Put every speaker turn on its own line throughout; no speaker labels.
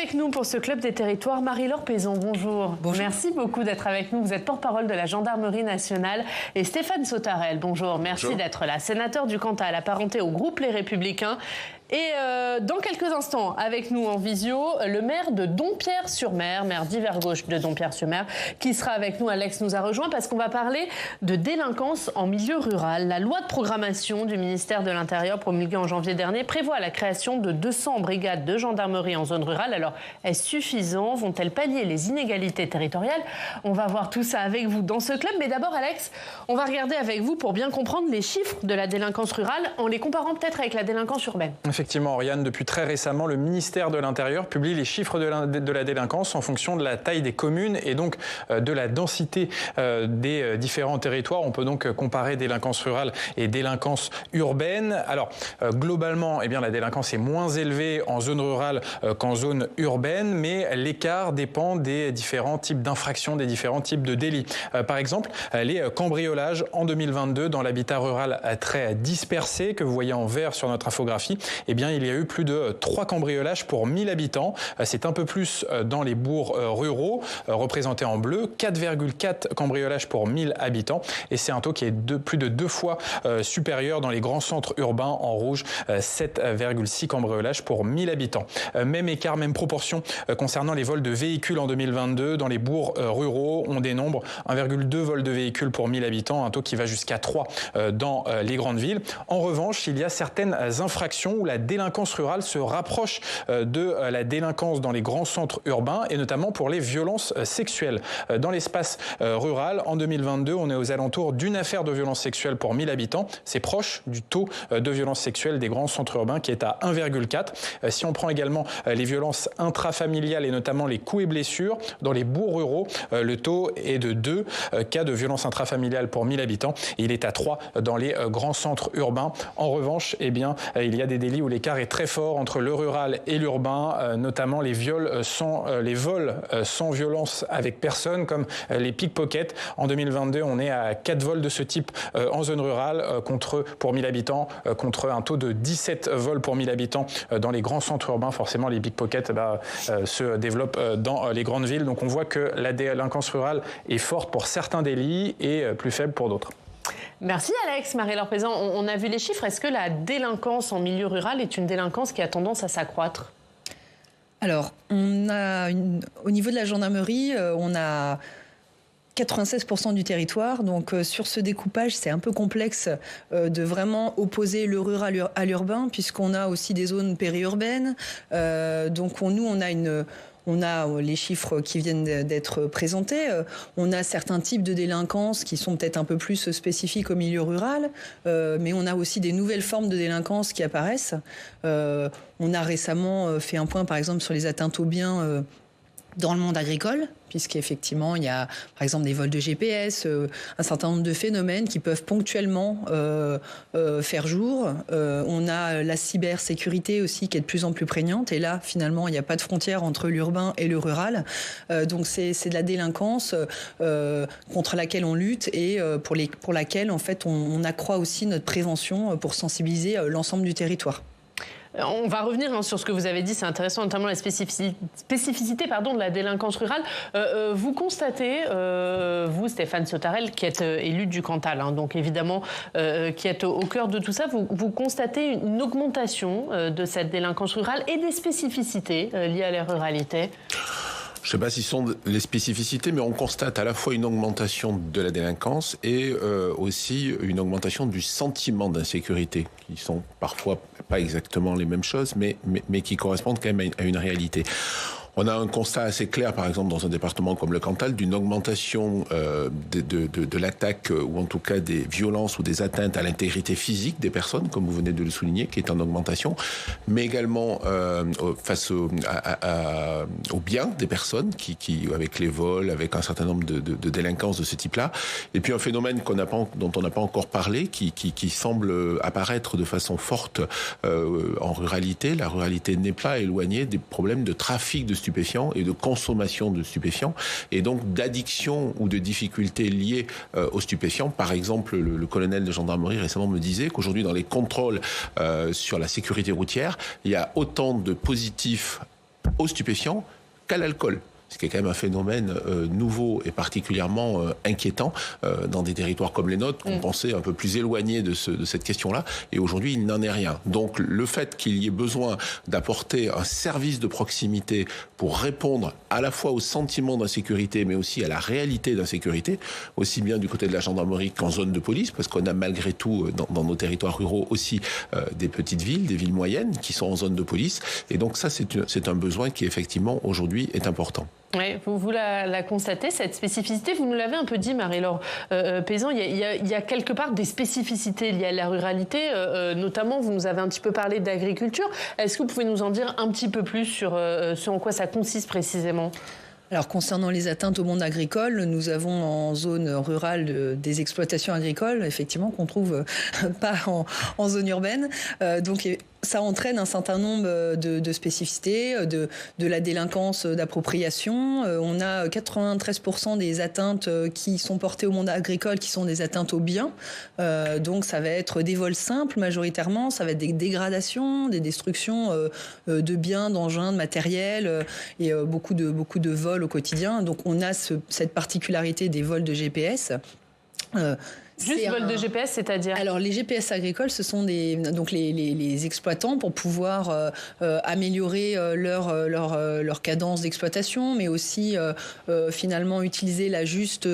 avec nous pour ce Club des territoires, Marie-Laure Pézon, bonjour.
Bonjour.
Merci beaucoup d'être avec nous. Vous êtes porte-parole de la Gendarmerie nationale. Et Stéphane Sautarel, bonjour. Merci d'être là. Sénateur du Cantal, apparenté au groupe Les Républicains. Et dans quelques instants, avec nous en visio, le maire de Dompierre-sur-Mer, maire d'hiver gauche de Dompierre-sur-Mer, qui sera avec nous. Alex nous a rejoint parce qu'on va parler de délinquance en milieu rural. La loi de programmation du ministère de l'Intérieur promulguée en janvier dernier prévoit la création de 200 brigades de gendarmerie en zone rurale. Alors, est-ce suffisant? Vont-elles pallier les inégalités territoriales? On va voir tout ça avec vous dans ce club. Mais d'abord, Alex, on va regarder avec vous pour bien comprendre les chiffres de la délinquance rurale en les comparant peut-être avec la délinquance urbaine.
Effectivement, Oriane, depuis très récemment, le ministère de l'Intérieur publie les chiffres de la délinquance en fonction de la taille des communes et donc de la densité des différents territoires. On peut donc comparer délinquance rurale et délinquance urbaine. Alors, globalement, la délinquance est moins élevée en zone rurale qu'en zone urbaine, mais l'écart dépend des différents types d'infractions, des différents types de délits. Par exemple, les cambriolages en 2022 dans l'habitat rural très dispersé, que vous voyez en vert sur notre infographie, il y a eu plus de 3 cambriolages pour 1000 habitants. C'est un peu plus dans les bourgs ruraux, représentés en bleu, 4,4 cambriolages pour 1000 habitants. Et c'est un taux qui est plus de 2 fois supérieur dans les grands centres urbains, en rouge, 7,6 cambriolages pour 1000 habitants. Même écart, même proportion concernant les vols de véhicules en 2022. Dans les bourgs ruraux, on dénombre 1,2 vols de véhicules pour 1000 habitants, un taux qui va jusqu'à 3 dans les grandes villes. En revanche, il y a certaines infractions où la délinquance rurale se rapproche de la délinquance dans les grands centres urbains et notamment pour les violences sexuelles. Dans l'espace rural, en 2022, on est aux alentours d'une affaire de violence sexuelle pour 1000 habitants. C'est proche du taux de violence sexuelle des grands centres urbains qui est à 1,4. Si on prend également les violences intrafamiliales et notamment les coups et blessures, dans les bourgs ruraux, le taux est de 2 cas de violence intrafamiliale pour 1000 habitants. Et il est à 3 dans les grands centres urbains. En revanche, il y a des délits où l'écart est très fort entre le rural et l'urbain, notamment les vols sans violence avec personne, comme les pickpockets. En 2022, on est à 4 vols de ce type en zone rurale, pour 1000 habitants, contre un taux de 17 vols pour 1000 habitants dans les grands centres urbains. Forcément, les pickpockets se développent dans les grandes villes. Donc on voit que la délinquance rurale est forte pour certains délits et plus faible pour d'autres.
Merci Alex. Marie-Laure Pézon, on a vu les chiffres. Est-ce que la délinquance en milieu rural est une délinquance qui a tendance à s'accroître?
Alors, au niveau de la gendarmerie, on a 96% du territoire. Donc, sur ce découpage, c'est un peu complexe de vraiment opposer le rural à l'urbain, puisqu'on a aussi des zones périurbaines. Donc, on a les chiffres qui viennent d'être présentés. On a certains types de délinquance qui sont peut-être un peu plus spécifiques au milieu rural, mais on a aussi des nouvelles formes de délinquance qui apparaissent. On a récemment fait un point, par exemple, sur les atteintes aux biens dans le monde agricole, puisqu'effectivement, il y a, par exemple, des vols de GPS, un certain nombre de phénomènes qui peuvent ponctuellement faire jour. On a la cybersécurité aussi qui est de plus en plus prégnante. Et là, finalement, il n'y a pas de frontière entre l'urbain et le rural. Donc, c'est de la délinquance contre laquelle on lutte et pour laquelle, en fait, on accroît aussi notre prévention pour sensibiliser l'ensemble du territoire.
On va revenir sur ce que vous avez dit, c'est intéressant, notamment la spécificité de la délinquance rurale. Vous constatez, vous Stéphane Sautarel, qui êtes élu du Cantal, donc évidemment qui êtes au cœur de tout ça, vous constatez une augmentation de cette délinquance rurale et des spécificités liées à la ruralité?
Je ne sais pas si ce sont les spécificités, mais on constate à la fois une augmentation de la délinquance et aussi une augmentation du sentiment d'insécurité, qui sont parfois pas exactement les mêmes choses, mais qui correspondent quand même à une réalité. On a un constat assez clair, par exemple, dans un département comme le Cantal, d'une augmentation de l'attaque, ou en tout cas des violences ou des atteintes à l'intégrité physique des personnes, comme vous venez de le souligner, qui est en augmentation, mais également face aux biens des personnes, qui avec les vols, avec un certain nombre de délinquances de ce type-là. Et puis un phénomène dont on n'a pas encore parlé, qui semble apparaître de façon forte en ruralité. La ruralité n'est pas éloignée des problèmes de trafic de stupéfiants et de consommation de stupéfiants et donc d'addiction ou de difficultés liées aux stupéfiants. Par exemple, le colonel de gendarmerie récemment me disait qu'aujourd'hui dans les contrôles sur la sécurité routière, il y a autant de positifs aux stupéfiants qu'à l'alcool. Ce qui est quand même un phénomène nouveau et particulièrement inquiétant dans des territoires comme les nôtres, qu'on pensait un peu plus éloignés de cette question-là. Et aujourd'hui, il n'en est rien. Donc, le fait qu'il y ait besoin d'apporter un service de proximité pour répondre à la fois au sentiment d'insécurité, mais aussi à la réalité d'insécurité, aussi bien du côté de la gendarmerie qu'en zone de police, parce qu'on a malgré tout, dans nos territoires ruraux aussi, des petites villes, des villes moyennes qui sont en zone de police. Et donc ça, c'est un besoin qui, effectivement, aujourd'hui, est important.
Oui, vous la constatez, cette spécificité. Vous nous l'avez un peu dit, Marie-Laure Paysan, il y a quelque part des spécificités liées à la ruralité. Notamment, vous nous avez un petit peu parlé d'agriculture. Est-ce que vous pouvez nous en dire un petit peu plus sur ce en quoi ça consiste précisément ?
Alors, concernant les atteintes au monde agricole, nous avons en zone rurale des exploitations agricoles, effectivement, qu'on ne trouve pas en zone urbaine. Donc, ça entraîne un certain nombre de spécificités, de la délinquance d'appropriation. On a 93% des atteintes qui sont portées au monde agricole qui sont des atteintes aux biens. Donc, ça va être des vols simples majoritairement, ça va être des dégradations, des destructions de biens, d'engins, de matériel et beaucoup de vols au quotidien. Donc, on a cette particularité des vols de GPS.
Juste vol de GPS, c'est-à-dire ?
Alors, les GPS agricoles, ce sont donc les exploitants pour pouvoir améliorer leur cadence d'exploitation, mais aussi finalement utiliser la juste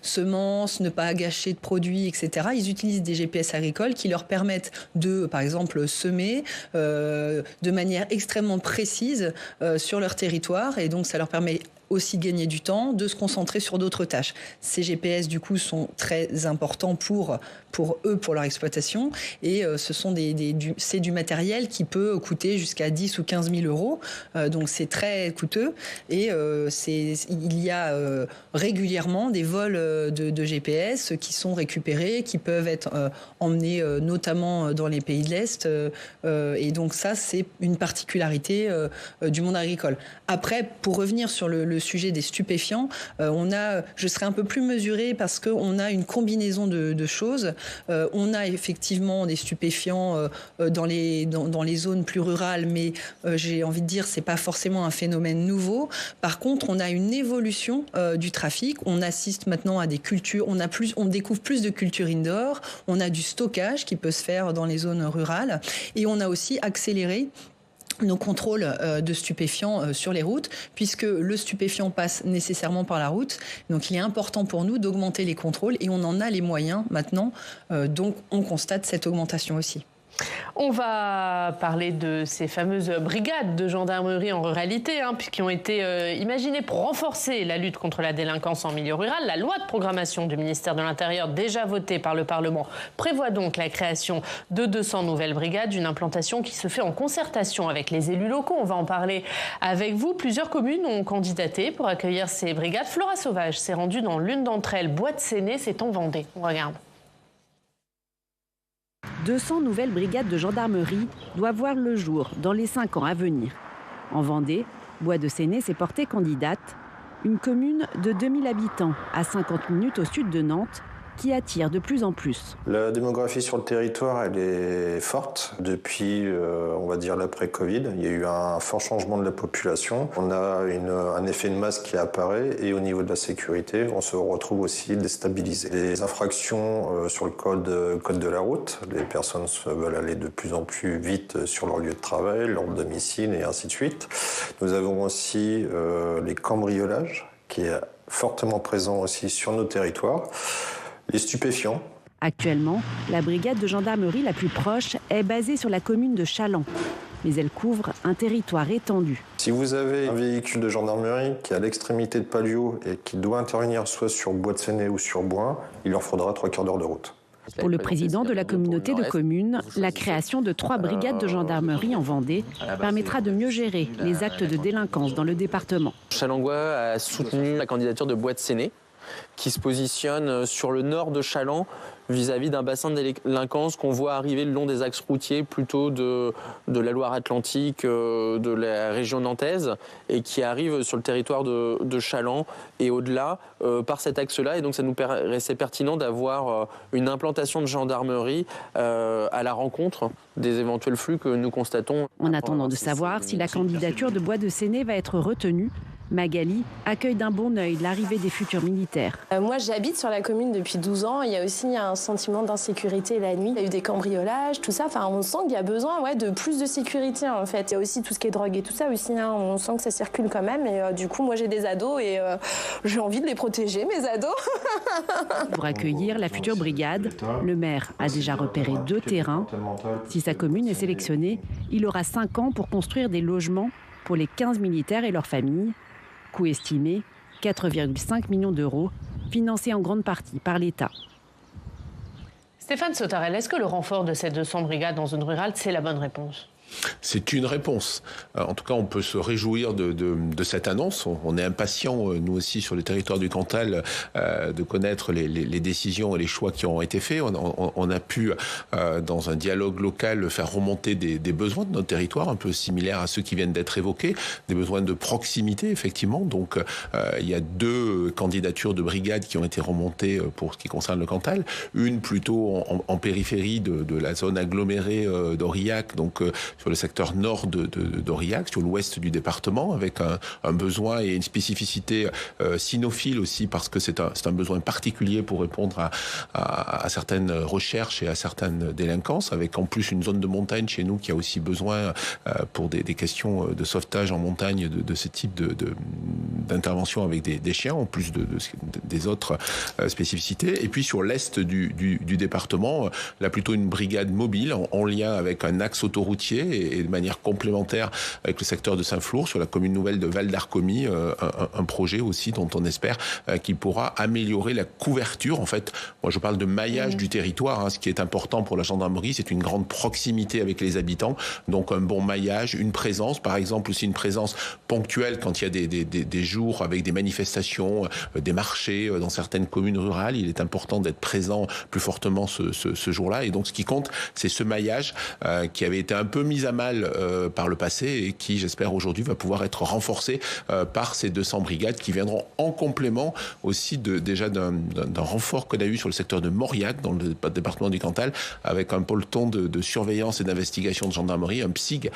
semence, ne pas gâcher de produits, etc. Ils utilisent des GPS agricoles qui leur permettent de, par exemple, semer de manière extrêmement précise sur leur territoire, et donc ça leur permet aussi gagner du temps, de se concentrer sur d'autres tâches. Ces GPS, du coup, sont très importants pour eux, pour leur exploitation, et ce sont c'est du matériel qui peut coûter jusqu'à 10 ou 15 000 euros, donc c'est très coûteux, et il y a régulièrement des vols de GPS qui sont récupérés, qui peuvent être emmenés notamment dans les pays de l'Est, et donc ça, c'est une particularité du monde agricole. Après, pour revenir sur le sujet des stupéfiants, je serais un peu plus mesurée parce qu'on a une combinaison de choses. On a effectivement des stupéfiants dans les zones plus rurales, mais j'ai envie de dire c'est pas forcément un phénomène nouveau. Par contre, on a une évolution du trafic. On assiste maintenant à des cultures, on découvre plus de cultures indoor. On a du stockage qui peut se faire dans les zones rurales, et on a aussi accéléré nos contrôles de stupéfiants sur les routes, puisque le stupéfiant passe nécessairement par la route. Donc il est important pour nous d'augmenter les contrôles, et on en a les moyens maintenant. Donc on constate cette augmentation aussi.
On va parler de ces fameuses brigades de gendarmerie en ruralité, qui ont été imaginées pour renforcer la lutte contre la délinquance en milieu rural. La loi de programmation du ministère de l'Intérieur, déjà votée par le Parlement, prévoit donc la création de 200 nouvelles brigades, une implantation qui se fait en concertation avec les élus locaux. On va en parler avec vous. Plusieurs communes ont candidaté pour accueillir ces brigades. Flora Sauvage s'est rendue dans l'une d'entre elles, Bois-de-Séné, c'est en Vendée. On regarde.
200 nouvelles brigades de gendarmerie doivent voir le jour dans les 5 ans à venir. En Vendée, Bois-de-Séné s'est portée candidate, une commune de 2000 habitants à 50 minutes au sud de Nantes, qui attire de plus en plus.
La démographie sur le territoire, elle est forte depuis, on va dire, l'après-Covid. Il y a eu un fort changement de la population. On a un effet de masse qui apparaît, et au niveau de la sécurité, on se retrouve aussi déstabilisé. Les infractions sur le code de la route, les personnes veulent aller de plus en plus vite sur leur lieu de travail, leur domicile et ainsi de suite. Nous avons aussi les cambriolages, qui est fortement présent aussi sur nos territoires. Les stupéfiants.
Actuellement, la brigade de gendarmerie la plus proche est basée sur la commune de Chaland. Mais elle couvre un territoire étendu.
Si vous avez un véhicule de gendarmerie qui est à l'extrémité de Palluau et qui doit intervenir soit sur Bois-de-Séné ou sur Boin, il leur faudra 3 quarts d'heure de route.
Pour le président de la communauté de communes, la création de 3 brigades de gendarmerie en Vendée permettra de mieux gérer les actes de délinquance dans le département.
Chalangois a soutenu la candidature de Bois-de-Séné. qui se positionne sur le nord de Challans, vis-à-vis d'un bassin de délinquance qu'on voit arriver le long des axes routiers plutôt de la Loire-Atlantique, de la région nantaise, et qui arrive sur le territoire de Challans et au-delà par cet axe-là. Et donc ça nous paraissait pertinent d'avoir une implantation de gendarmerie à la rencontre des éventuels flux que nous constatons.
En attendant de savoir si la candidature de Bois de Séné va être retenue, Magali accueille d'un bon œil l'arrivée des futurs militaires.
Moi, j'habite sur la commune depuis 12 ans. Il y a aussi un sentiment d'insécurité la nuit. Il y a eu des cambriolages, tout ça. Enfin, on sent qu'il y a besoin de plus de sécurité, en fait. Il y a aussi tout ce qui est drogue et tout ça aussi. On sent que ça circule quand même. Et du coup, moi, j'ai des ados et j'ai envie de les protéger, mes ados.
Pour accueillir la future brigade, le maire a déjà repéré 2 terrains. Si sa commune est sélectionnée, il aura 5 ans pour construire des logements pour les 15 militaires et leurs familles. Coût estimé 4,5 millions d'euros, financé en grande partie par l'État.
Stéphane Sautarel, est-ce que le renfort de ces 200 brigades dans zone rurale, c'est la bonne réponse ?
C'est une réponse. En tout cas, on peut se réjouir de cette annonce. On est impatients, nous aussi, sur le territoire du Cantal, de connaître les décisions et les choix qui ont été faits. On a pu, dans un dialogue local, faire remonter des besoins de notre territoire, un peu similaires à ceux qui viennent d'être évoqués, des besoins de proximité, effectivement. Donc, il y a 2 candidatures de brigades qui ont été remontées pour ce qui concerne le Cantal. Une plutôt en périphérie de la zone agglomérée d'Aurillac, donc sur le secteur nord d'Aurillac, sur l'ouest du département, avec un besoin et une spécificité cynophile aussi, parce que c'est un besoin particulier pour répondre à certaines recherches et à certaines délinquances, avec en plus une zone de montagne chez nous qui a aussi besoin, pour des questions de sauvetage en montagne, de ce type d'intervention avec des chiens, en plus des autres spécificités. Et puis sur l'est du département, là plutôt une brigade mobile en lien avec un axe autoroutier et de manière complémentaire avec le secteur de Saint-Flour, sur la commune nouvelle de Val-d'Arcomie, un projet aussi dont on espère qu'il pourra améliorer la couverture. En fait, moi je parle de maillage du territoire. Ce qui est important pour la gendarmerie, c'est une grande proximité avec les habitants, donc un bon maillage, une présence, par exemple aussi une présence ponctuelle quand il y a des jours avec des manifestations, des marchés dans certaines communes rurales. Il est important d'être présent plus fortement ce jour-là. Et donc ce qui compte, c'est ce maillage qui avait été un peu mis à mal par le passé et qui, j'espère, aujourd'hui va pouvoir être renforcé par ces 200 brigades qui viendront en complément aussi déjà d'un renfort qu'on a eu sur le secteur de Mauriac, dans le département du Cantal, avec un peloton de surveillance et d'investigation de gendarmerie, un PSIG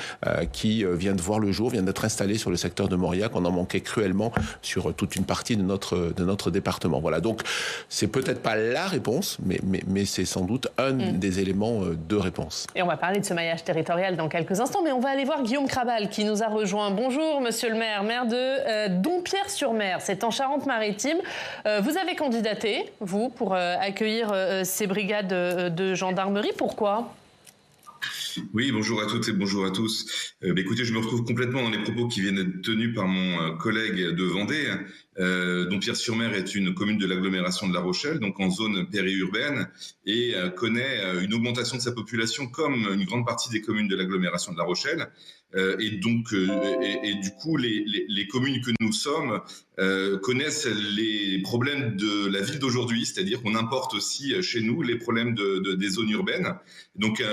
qui vient de voir le jour, vient d'être installé sur le secteur de Mauriac. On en manquait cruellement sur toute une partie de notre département. Voilà, donc c'est peut-être pas la réponse, mais c'est sans doute un des éléments de réponse.
Et on va parler de ce maillage territorial dans quelques instants, mais on va aller voir Guillaume Krabal qui nous a rejoint. Bonjour monsieur le maire, maire de Dompierre-sur-Mer, c'est en Charente-Maritime. Vous avez candidaté, vous, pour accueillir ces brigades de gendarmerie. Pourquoi ?
Oui, bonjour à toutes et bonjour à tous. Écoutez, je me retrouve complètement dans les propos qui viennent d'être tenus par mon collègue de Vendée. Dompierre-sur-Mer est une commune de l'agglomération de La Rochelle, donc en zone périurbaine, et connaît une augmentation de sa population comme une grande partie des communes de l'agglomération de La Rochelle. Et du coup, les communes que nous sommes connaissent les problèmes de la ville d'aujourd'hui, c'est-à-dire qu'on importe aussi chez nous les problèmes des zones urbaines. Donc,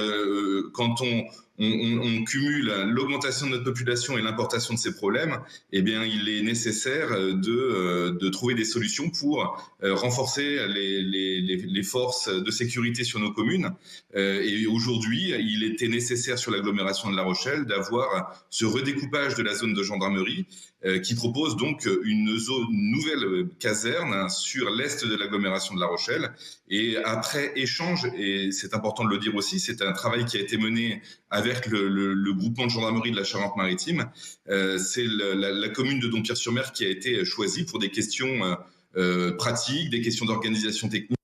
quand on cumule l'augmentation de notre population et l'importation de ces problèmes, eh bien, il est nécessaire de trouver des solutions pour renforcer les forces de sécurité sur nos communes. Et aujourd'hui, il était nécessaire sur l'agglomération de La Rochelle d'avoir ce redécoupage de la zone de gendarmerie qui propose donc une nouvelle caserne sur l'est de l'agglomération de La Rochelle. Et après échange, et c'est important de le dire aussi, c'est un travail qui a été mené avec le groupement de gendarmerie de la Charente-Maritime. C'est la commune de Dompierre-sur-Mer qui a été choisie pour des questions pratiques, des questions d'organisation technique.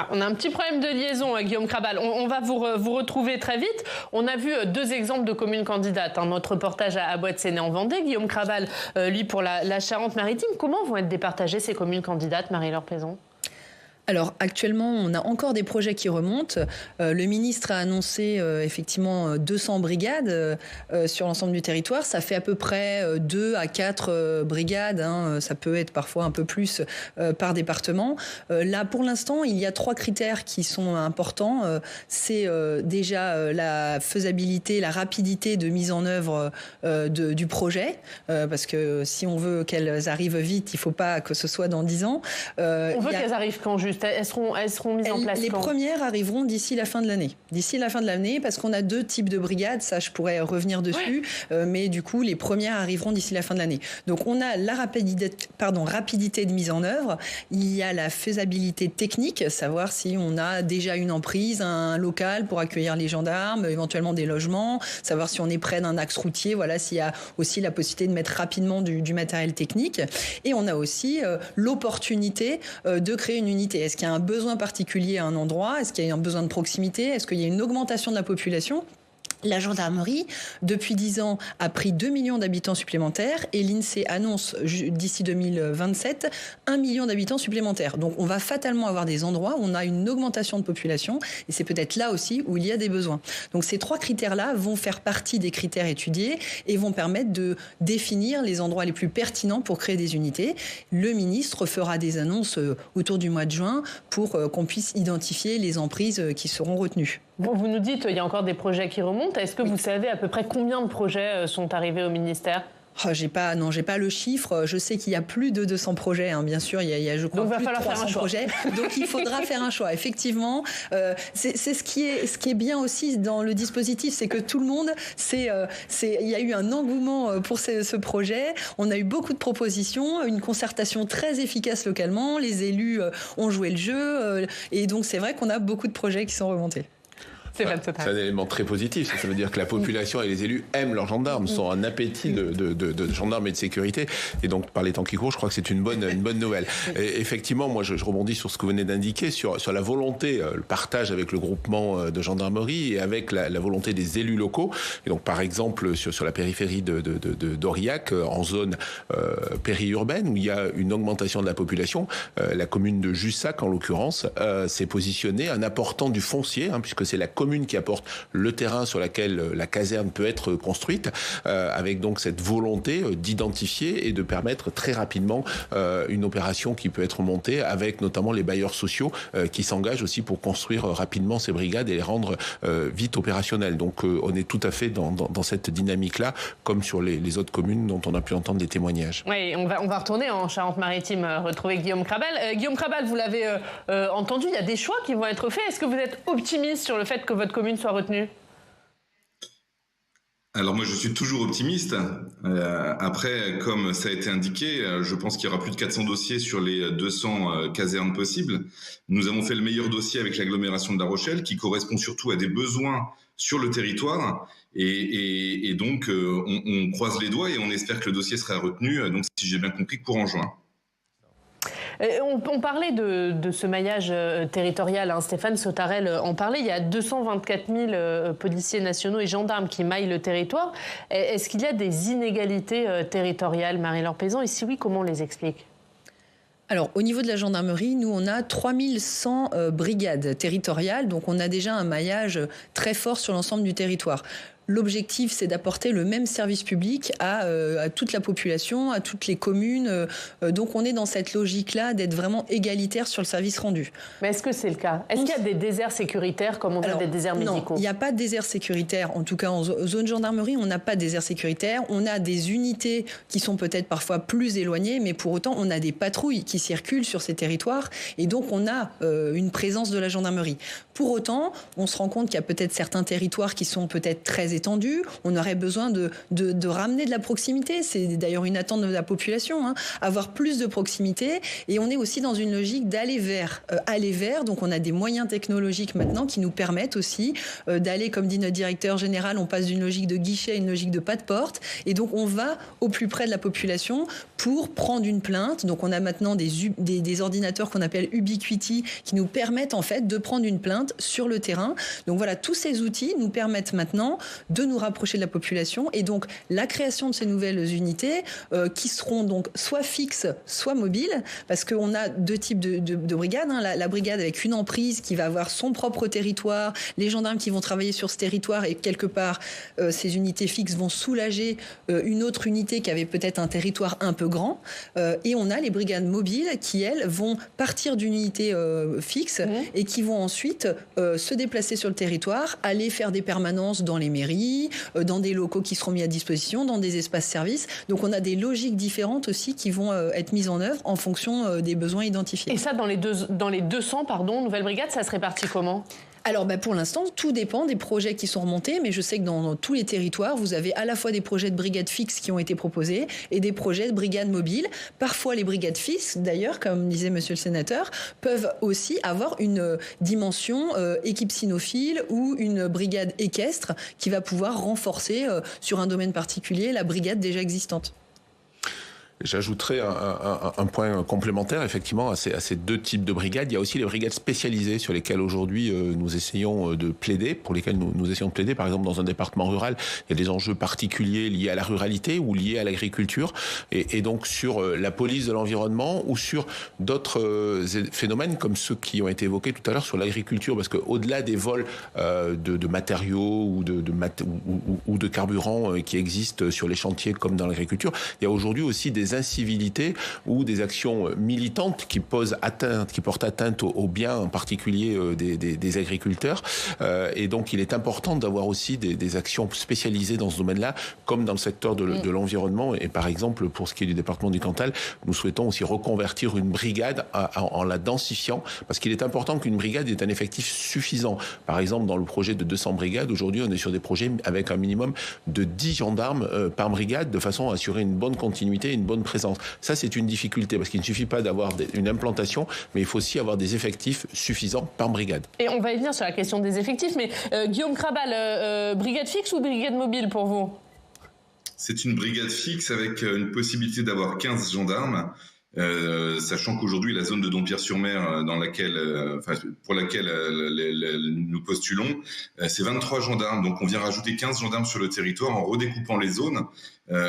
On a un petit problème de liaison, Guillaume Krabal. On va vous retrouver très vite. On a vu 2 exemples de communes candidates. Notre reportage à Bois de Séné en Vendée. Guillaume Krabal, lui, pour la Charente-Maritime. Comment vont être départagées ces communes candidates, Marie-Laure Plézon ?
Alors actuellement, on a encore des projets qui remontent. Le ministre a annoncé effectivement 200 brigades sur l'ensemble du territoire. Ça fait à peu près 2 à 4 brigades. Ça peut être parfois un peu plus par département. Là, pour l'instant, il y a 3 critères qui sont importants. C'est déjà la faisabilité, la rapidité de mise en œuvre du projet. Parce que si on veut qu'elles arrivent vite, il ne faut pas que ce soit dans 10 ans.
On veut qu'elles arrivent quand juste? Elles seront mises en place
Les
quand?
premières arriveront d'ici la fin de l'année. D'ici la fin de l'année, parce qu'on a 2 types de brigades, ça je pourrais revenir dessus, mais du coup les premières arriveront d'ici la fin de l'année. Donc on a la rapidité de mise en œuvre, il y a la faisabilité technique, savoir si on a déjà une emprise, un local pour accueillir les gendarmes, éventuellement des logements, savoir si on est près d'un axe routier, voilà, s'il y a aussi la possibilité de mettre rapidement du matériel technique. Et on a aussi l'opportunité de créer une unité. Est-ce qu'il y a un besoin particulier à un endroit? Est-ce qu'il y a un besoin de proximité? Est-ce qu'il y a une augmentation de la population? La gendarmerie, depuis 10 ans, a pris 2 millions d'habitants supplémentaires et l'INSEE annonce d'ici 2027 1 million d'habitants supplémentaires. Donc on va fatalement avoir des endroits où on a une augmentation de population et c'est peut-être là aussi où il y a des besoins. Donc ces 3 critères-là vont faire partie des critères étudiés et vont permettre de définir les endroits les plus pertinents pour créer des unités. Le ministre fera des annonces autour du mois de juin pour qu'on puisse identifier les emprises qui seront retenues.
Bon, vous nous dites qu'il y a encore des projets qui remontent. Est-ce que vous savez à peu près combien de projets sont arrivés au ministère?
J'ai pas le chiffre. Je sais qu'il y a plus de 200 projets, bien sûr. Il y a je crois,
donc,
plus de 300 projets. Donc, il faudra faire un choix. Effectivement, c'est ce qui est bien aussi dans le dispositif, c'est que tout le monde, il y a eu un engouement pour ce projet. On a eu beaucoup de propositions, une concertation très efficace localement. Les élus ont joué le jeu, et donc c'est vrai qu'on a beaucoup de projets qui sont remontés.
C'est un élément très positif. Ça veut dire que la population et les élus aiment leurs gendarmes, sont en appétit de gendarmes et de sécurité. Et donc, par les temps qui courent, je crois que c'est une bonne nouvelle. Et effectivement, moi, je rebondis sur ce que vous venez d'indiquer, sur la volonté, le partage avec le groupement de gendarmerie et avec la volonté des élus locaux. Et donc, par exemple, sur la périphérie d'Aurillac, en zone périurbaine, où il y a une augmentation de la population, la commune de Jussac, en l'occurrence, s'est positionnée en apportant du foncier, puisque c'est la commune qui apporte le terrain sur lequel la caserne peut être construite, avec donc cette volonté d'identifier et de permettre très rapidement une opération qui peut être montée, avec notamment les bailleurs sociaux qui s'engagent aussi pour construire rapidement ces brigades et les rendre vite opérationnelles. Donc on est tout à fait dans cette dynamique-là, comme sur les autres communes dont on a pu entendre des témoignages.
Oui, on va retourner en Charente-Maritime, retrouver Guillaume Crabal. Guillaume Crabal, vous l'avez entendu, il y a des choix qui vont être faits. Est-ce que vous êtes optimiste sur le fait que votre commune soit retenue?
Alors moi je suis toujours optimiste. Après, comme ça a été indiqué, je pense qu'il y aura plus de 400 dossiers sur les 200 casernes possibles. Nous avons fait le meilleur dossier avec l'agglomération de La Rochelle, qui correspond surtout à des besoins sur le territoire. Et donc on croise les doigts et on espère que le dossier sera retenu, donc si j'ai bien compris, courant juin.
On parlait de ce maillage territorial, Stéphane Sautarel en parlait. Il y a 224 000 policiers nationaux et gendarmes qui maillent le territoire. Est-ce qu'il y a des inégalités territoriales, Marie-Laure Pézan? Et si oui, comment on les explique?
Alors, au niveau de la gendarmerie, nous, on a 3100 brigades territoriales. Donc, on a déjà un maillage très fort sur l'ensemble du territoire. L'objectif, c'est d'apporter le même service public à toute la population, à toutes les communes. Donc, on est dans cette logique-là d'être vraiment égalitaire sur le service rendu.
Mais est-ce que c'est le cas? Est-ce qu'il y a des déserts sécuritaires, comme on dit, des déserts médicaux?
Non, il n'y a pas de désert sécuritaire. En tout cas, en zone gendarmerie, on n'a pas de désert sécuritaire. On a des unités qui sont peut-être parfois plus éloignées, mais pour autant, on a des patrouilles qui circulent sur ces territoires. Et donc, on a une présence de la gendarmerie. Pour autant, on se rend compte qu'il y a peut-être certains territoires qui sont peut-être très étendus. On aurait besoin de ramener de la proximité. C'est d'ailleurs une attente de la population, avoir plus de proximité. Et on est aussi dans une logique d'aller vers. Donc on a des moyens technologiques maintenant qui nous permettent aussi d'aller, comme dit notre directeur général, on passe d'une logique de guichet à une logique de pas de porte. Et donc on va au plus près de la population pour prendre une plainte. Donc on a maintenant des ordinateurs qu'on appelle Ubiquiti qui nous permettent en fait de prendre une plainte sur le terrain. Donc voilà, tous ces outils nous permettent maintenant de nous rapprocher de la population. Et donc, la création de ces nouvelles unités qui seront donc soit fixes, soit mobiles, parce qu'on a deux types de brigades. La brigade avec une emprise qui va avoir son propre territoire, les gendarmes qui vont travailler sur ce territoire et quelque part, ces unités fixes vont soulager une autre unité qui avait peut-être un territoire un peu grand. Et on a les brigades mobiles qui, elles, vont partir d'une unité fixe et qui vont ensuite se déplacer sur le territoire, aller faire des permanences dans les mairies, dans des locaux qui seront mis à disposition, dans des espaces services. Donc on a des logiques différentes aussi qui vont être mises en œuvre en fonction des besoins identifiés.
Et ça, dans les 200 nouvelles brigades, ça se répartit comment ?
Alors pour l'instant, tout dépend des projets qui sont remontés, mais je sais que dans tous les territoires, vous avez à la fois des projets de brigades fixes qui ont été proposés et des projets de brigades mobiles. Parfois, les brigades fixes, d'ailleurs, comme disait monsieur le sénateur, peuvent aussi avoir une dimension équipe cynophile ou une brigade équestre qui va pouvoir renforcer sur un domaine particulier la brigade déjà existante.
J'ajouterais un point complémentaire, effectivement, à ces deux types de brigades. Il y a aussi les brigades spécialisées sur lesquelles aujourd'hui nous essayons de plaider, pour lesquelles nous essayons de plaider. Par exemple, dans un département rural, il y a des enjeux particuliers liés à la ruralité ou liés à l'agriculture. Et donc, sur la police de l'environnement ou sur d'autres phénomènes comme ceux qui ont été évoqués tout à l'heure sur l'agriculture. Parce qu'au-delà des vols de matériaux ou de carburants qui existent sur les chantiers comme dans l'agriculture, il y a aujourd'hui aussi des incivilités ou des actions militantes qui portent atteinte aux biens en particulier des agriculteurs. Et donc il est important d'avoir aussi des actions spécialisées dans ce domaine-là, comme dans le secteur de l'environnement. Et par exemple, pour ce qui est du département du Cantal, nous souhaitons aussi reconvertir une brigade en la densifiant, parce qu'il est important qu'une brigade ait un effectif suffisant. Par exemple, dans le projet de 200 brigades, aujourd'hui on est sur des projets avec un minimum de 10 gendarmes par brigade, de façon à assurer une bonne continuité, une bonne présence. Ça, c'est une difficulté, parce qu'il ne suffit pas d'avoir une implantation, mais il faut aussi avoir des effectifs suffisants par brigade.
Et on va y venir sur la question des effectifs, mais Guillaume Krabal, brigade fixe ou brigade mobile pour vous ?
C'est une brigade fixe avec une possibilité d'avoir 15 gendarmes, sachant qu'aujourd'hui, la zone de Dompierre-sur-Mer pour laquelle nous postulons, c'est 23 gendarmes. Donc, on vient rajouter 15 gendarmes sur le territoire en redécoupant les zones.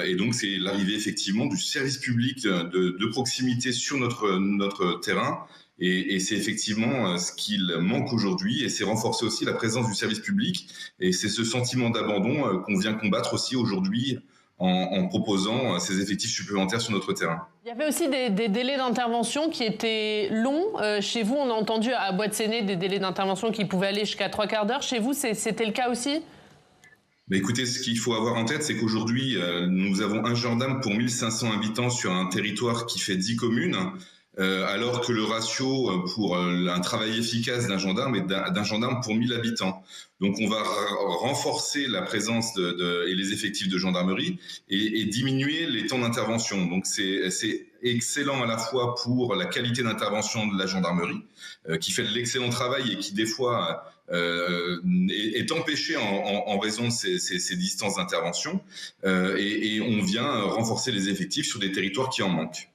Et donc, c'est l'arrivée effectivement du service public de proximité sur notre terrain. Et c'est effectivement ce qu'il manque aujourd'hui. Et c'est renforcer aussi la présence du service public. Et c'est ce sentiment d'abandon qu'on vient combattre aussi aujourd'hui en proposant ces effectifs supplémentaires sur notre terrain.
Il y avait aussi des délais d'intervention qui étaient longs. Chez vous, on a entendu à Bois-de-Séné des délais d'intervention qui pouvaient aller jusqu'à 3/4 d'heure. Chez vous, c'était le cas aussi ?
Mais écoutez, ce qu'il faut avoir en tête, c'est qu'aujourd'hui, nous avons un gendarme pour 1500 habitants sur un territoire qui fait 10 communes, alors que le ratio pour un travail efficace d'un gendarme est d'un gendarme pour 1000 habitants. Donc on va renforcer la présence et les effectifs de gendarmerie et diminuer les temps d'intervention. Donc c'est excellent à la fois pour la qualité d'intervention de la gendarmerie, qui fait de l'excellent travail et qui des fois est empêché en raison de ces distances d'intervention. Et on vient renforcer les effectifs sur des territoires qui en manquent.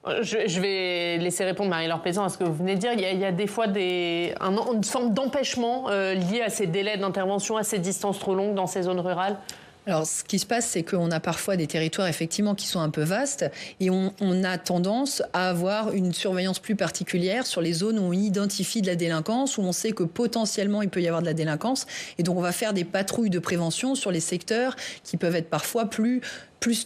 Je vais laisser répondre Marie-Laure Pézan à ce que vous venez de dire. Il y a des fois une forme d'empêchement lié à ces délais d'intervention, à ces distances trop longues dans ces zones rurales.
Alors, ce qui se passe, c'est qu'on a parfois des territoires, effectivement, qui sont un peu vastes et on a tendance à avoir une surveillance plus particulière sur les zones où on identifie de la délinquance, où on sait que potentiellement, il peut y avoir de la délinquance. Et donc, on va faire des patrouilles de prévention sur les secteurs qui peuvent être parfois plus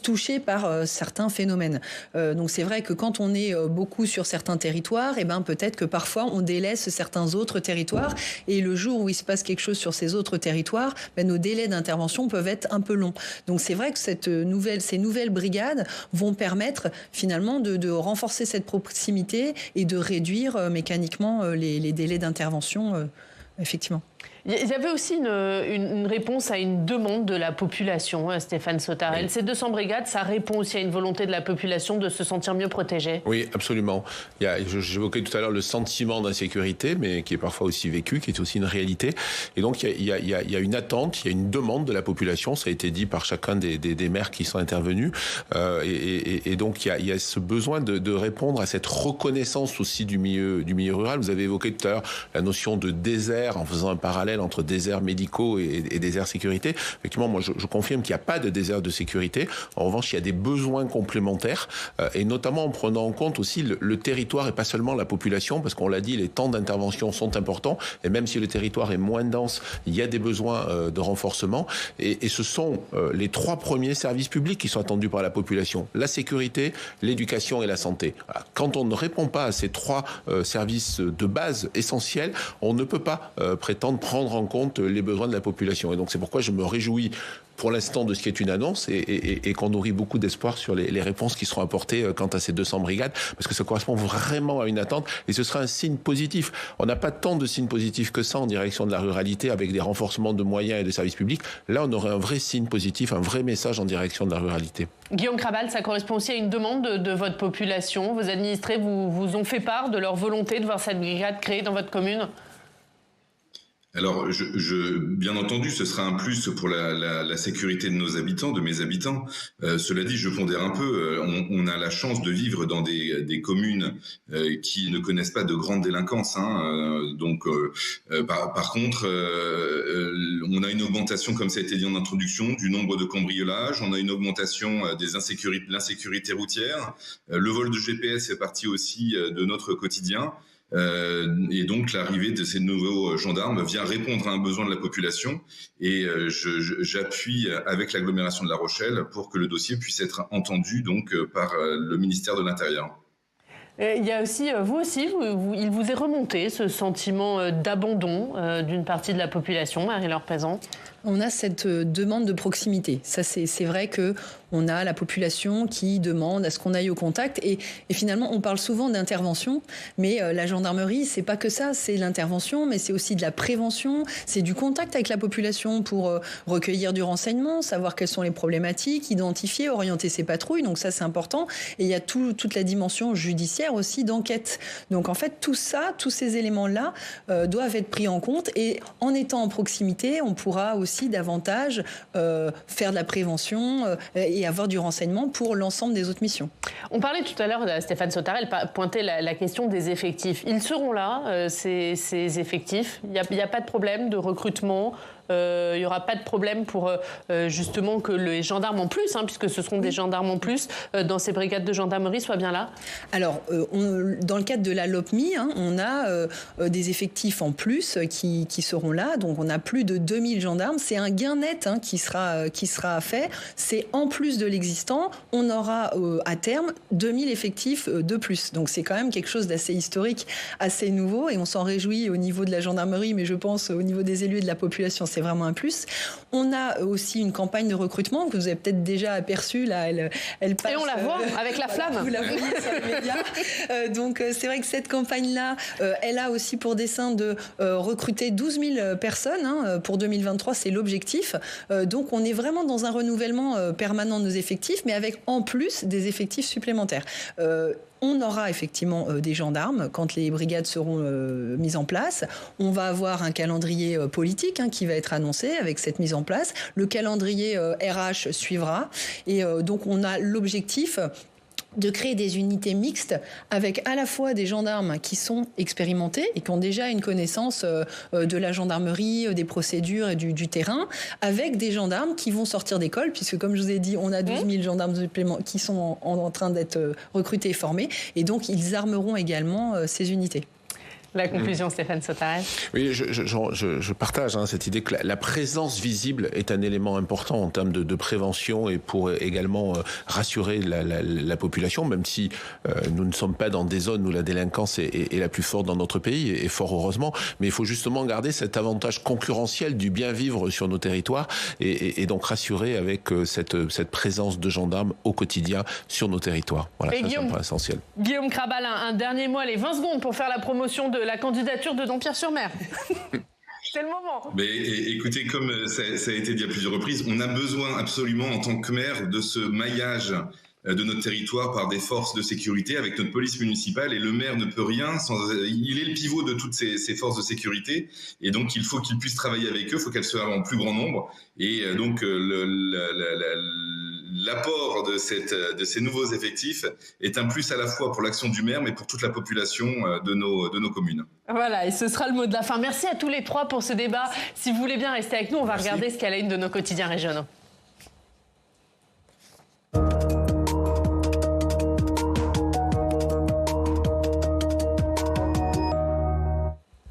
touchés par certains phénomènes. Donc c'est vrai que quand on est beaucoup sur certains territoires, peut-être que parfois on délaisse certains autres territoires et le jour où il se passe quelque chose sur ces autres territoires, nos délais d'intervention peuvent être un peu longs. Donc c'est vrai que ces nouvelles brigades vont permettre finalement de renforcer cette proximité et de réduire mécaniquement les délais d'intervention, effectivement.
Il y avait aussi une réponse à une demande de la population, Stéphane Sautarel. Oui. Ces 200 brigades, ça répond aussi à une volonté de la population de se sentir mieux protégée.
Oui, absolument. J'évoquais tout à l'heure le sentiment d'insécurité, mais qui est parfois aussi vécu, qui est aussi une réalité. Et donc, il y a une attente, il y a une demande de la population. Ça a été dit par chacun des maires qui sont intervenus. Et donc, il y a ce besoin de répondre à cette reconnaissance aussi du milieu rural. Vous avez évoqué tout à l'heure la notion de désert en faisant un parallèle passerelle entre déserts médicaux et déserts sécurité. Effectivement, moi, je confirme qu'il n'y a pas de désert de sécurité. En revanche, il y a des besoins complémentaires, et notamment en prenant en compte aussi le territoire et pas seulement la population, parce qu'on l'a dit, les temps d'intervention sont importants, et même si le territoire est moins dense, il y a des besoins de renforcement, et ce sont les 3 premiers services publics qui sont attendus par la population: la sécurité, l'éducation et la santé. Quand on ne répond pas à ces 3 services de base essentiels, on ne peut pas prétendre prendre en compte les besoins de la population. Et donc c'est pourquoi je me réjouis pour l'instant de ce qui est une annonce, et qu'on nourrit beaucoup d'espoir sur les réponses qui seront apportées quant à ces 200 brigades, parce que ça correspond vraiment à une attente, et ce sera un signe positif. On n'a pas tant de signes positifs que ça en direction de la ruralité, avec des renforcements de moyens et de services publics. Là, on aurait un vrai signe positif, un vrai message en direction de la ruralité.
Guillaume Krabal, ça correspond aussi à une demande de votre population. Vos administrés vous ont fait part de leur volonté de voir cette brigade créée dans votre commune?
Alors, bien entendu, ce sera un plus pour la sécurité de nos habitants, de mes habitants. Cela dit, je pondère un peu. On a la chance de vivre dans des communes qui ne connaissent pas de grande délinquance. Par contre, on a une augmentation, comme ça a été dit en introduction, du nombre de cambriolages. On a une augmentation de l'insécurité routière. Le vol de GPS fait partie aussi de notre quotidien. Et donc l'arrivée de ces nouveaux gendarmes vient répondre à un besoin de la population, et j'appuie avec l'agglomération de La Rochelle pour que le dossier puisse être entendu donc par le ministère de l'Intérieur.
Il y a aussi, vous aussi, il vous est remonté ce sentiment d'abandon d'une partie de la population, Marie-Laure Pesant?
On a cette demande de proximité. Ça, c'est vrai que on a la population qui demande à ce qu'on aille au contact, et finalement on parle souvent d'intervention, mais la gendarmerie, c'est pas que ça, c'est l'intervention, mais c'est aussi de la prévention, c'est du contact avec la population pour recueillir du renseignement, savoir quelles sont les problématiques, identifier, orienter ses patrouilles, donc ça c'est important. Et il y a toute la dimension judiciaire aussi d'enquête. Donc en fait tout ça, tous ces éléments-là doivent être pris en compte, et en étant en proximité, on pourra aussi davantage faire de la prévention et avoir du renseignement pour l'ensemble des autres missions.
On parlait tout à l'heure, Stéphane Sautarel pointait la question des effectifs. Ils seront là, ces effectifs. Il n'y a pas de problème de recrutement. Il n'y aura pas de problème pour justement que les gendarmes en plus, puisque ce seront des gendarmes en plus, dans ces brigades de gendarmerie soient bien là? Alors,
dans le cadre de la LOPMI, on a des effectifs en plus qui seront là. Donc, on a plus de 2000 gendarmes. C'est un gain net qui sera fait. C'est en plus de l'existant. On aura à terme 2000 effectifs de plus. Donc, c'est quand même quelque chose d'assez historique, assez nouveau. Et on s'en réjouit au niveau de la gendarmerie, mais je pense au niveau des élus et de la population, c'est vraiment un plus. On a aussi une campagne de recrutement que vous avez peut-être déjà aperçue. Là, elle passe.
Et on la voit avec la flamme.
Vous la voyez sur les médias. Donc, c'est vrai que cette campagne-là, elle a aussi pour dessein de recruter 12 000 personnes. Pour 2023, c'est l'objectif. Donc, on est vraiment dans un renouvellement permanent de nos effectifs, mais avec en plus des effectifs supplémentaires. On aura effectivement des gendarmes quand les brigades seront mises en place. On va avoir un calendrier politique qui va être annoncé avec cette mise en place. Le calendrier RH suivra. Et donc, on a l'objectif de créer des unités mixtes avec à la fois des gendarmes qui sont expérimentés et qui ont déjà une connaissance de la gendarmerie, des procédures et du terrain, avec des gendarmes qui vont sortir d'école, puisque comme je vous ai dit, on a 12 000 gendarmes qui sont en train d'être recrutés et formés, et donc ils armeront également ces unités.
La conclusion, Stéphane Sautarel.
Oui, je partage cette idée que la présence visible est un élément important en termes de prévention et pour également rassurer la population, même si nous ne sommes pas dans des zones où la délinquance est la plus forte dans notre pays, et fort heureusement. Mais il faut justement garder cet avantage concurrentiel du bien vivre sur nos territoires et donc rassurer avec cette présence de gendarmes au quotidien sur nos territoires. Voilà, c'est un point essentiel.
Guillaume Krabal, un dernier mot, allez, 20 secondes pour faire la promotion de la candidature de Dampierre-sur-Mer. C'est le moment.
Mais écoutez, comme ça a été dit à plusieurs reprises, on a besoin absolument en tant que maire de ce maillage de notre territoire par des forces de sécurité avec notre police municipale, et le maire ne peut rien il est le pivot de toutes ces forces de sécurité, et donc il faut qu'il puisse travailler avec eux, il faut qu'elles soient en plus grand nombre, et donc l'apport de ces nouveaux effectifs est un plus à la fois pour l'action du maire, mais pour toute la population de nos communes.
Voilà, et ce sera le mot de la fin. Merci à tous les trois pour ce débat. Si vous voulez bien rester avec nous, on va regarder ce qu'il y a à la une de nos quotidiens régionaux.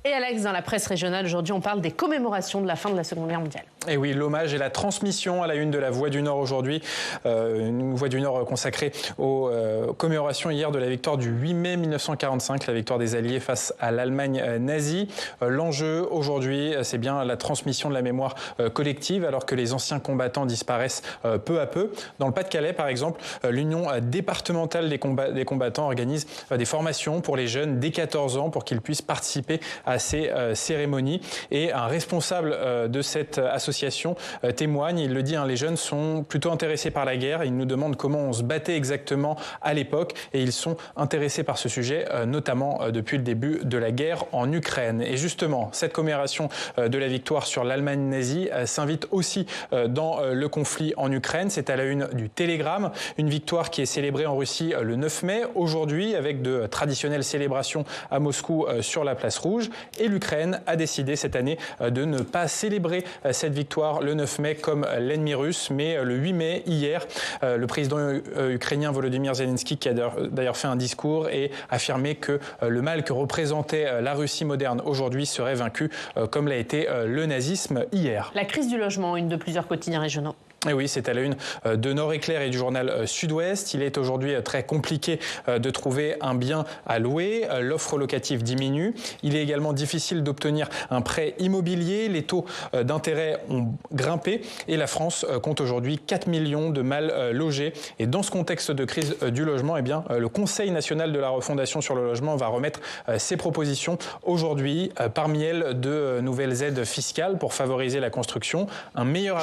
Et Alex, dans la presse régionale, aujourd'hui, on parle des commémorations de la fin de la Seconde Guerre mondiale.
Et oui, l'hommage et la transmission à la une de la Voix du Nord aujourd'hui. Une Voix du Nord consacrée aux commémorations hier de la victoire du 8 mai 1945, la victoire des Alliés face à l'Allemagne nazie. L'enjeu aujourd'hui, c'est bien la transmission de la mémoire collective, alors que les anciens combattants disparaissent peu à peu. Dans le Pas-de-Calais, par exemple, l'Union départementale des combattants organise des formations pour les jeunes dès 14 ans pour qu'ils puissent participer à ces cérémonies. Et un responsable de cette association témoigne, il le dit, les jeunes sont plutôt intéressés par la guerre. Ils nous demandent comment on se battait exactement à l'époque et ils sont intéressés par ce sujet, notamment depuis le début de la guerre en Ukraine. Et justement, cette commémoration de la victoire sur l'Allemagne nazie s'invite aussi dans le conflit en Ukraine. C'est à la une du Télégramme, une victoire qui est célébrée en Russie le 9 mai, aujourd'hui, avec de traditionnelles célébrations à Moscou sur la place Rouge. Et l'Ukraine a décidé cette année de ne pas célébrer cette victoire le 9 mai comme l'ennemi russe, mais le 8 mai, hier, le président ukrainien Volodymyr Zelensky, qui a d'ailleurs fait un discours et affirmé que le mal que représentait la Russie moderne aujourd'hui serait vaincu, comme l'a été le nazisme hier.
La crise du logement, une de plusieurs quotidiens régionaux.
Et oui, c'est à la une de Nord-Éclair et du journal Sud-Ouest. Il est aujourd'hui très compliqué de trouver un bien à louer. L'offre locative diminue. Il est également difficile d'obtenir un prêt immobilier. Les taux d'intérêt ont grimpé et la France compte aujourd'hui 4 millions de mal logés. Et dans ce contexte de crise du logement, eh bien, le Conseil national de la refondation sur le logement va remettre ses propositions aujourd'hui. Parmi elles, de nouvelles aides fiscales pour favoriser la construction, un meilleur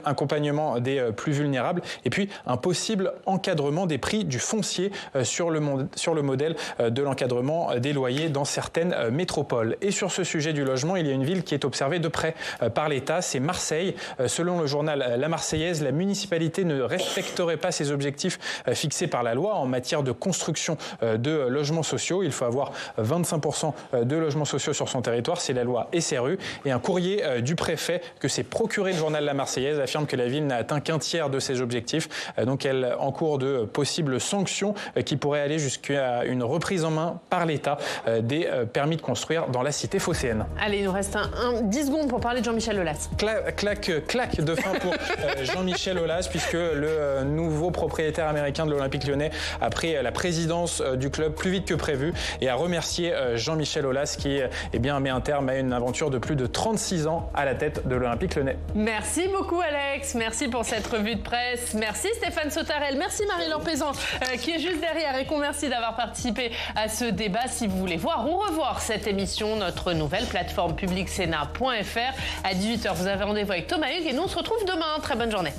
accompagnement des plus vulnérables et puis un possible encadrement des prix du foncier sur le modèle de l'encadrement des loyers dans certaines métropoles. Et sur ce sujet du logement, il y a une ville qui est observée de près par l'État, c'est Marseille. Selon le journal La Marseillaise, la municipalité ne respecterait pas ses objectifs fixés par la loi en matière de construction de logements sociaux. Il faut avoir 25% de logements sociaux sur son territoire, c'est la loi SRU. Et un courrier du préfet que s'est procuré le journal La Marseillaise affirme que la ville n'a atteint qu'un tiers de ses objectifs. Donc elle encourt de possibles sanctions qui pourraient aller jusqu'à une reprise en main par l'État des permis de construire dans la cité phocéenne.
Allez, il nous reste 10 secondes pour parler de Jean-Michel Aulas.
Claque de fin pour Jean-Michel Aulas, puisque le nouveau propriétaire américain de l'Olympique Lyonnais a pris la présidence du club plus vite que prévu et a remercié Jean-Michel Aulas qui met un terme à une aventure de plus de 36 ans à la tête de l'Olympique Lyonnais.
Merci beaucoup Alex, merci pour cette revue de presse. Merci Stéphane Sautarel, merci Marie-Laure Pézan qui est juste derrière et qu'on remercie d'avoir participé à ce débat. Si vous voulez voir ou revoir cette émission, notre nouvelle plateforme publicsena.fr à 18h. Vous avez rendez-vous avec Thomas Hugues et nous on se retrouve demain. Très bonne journée.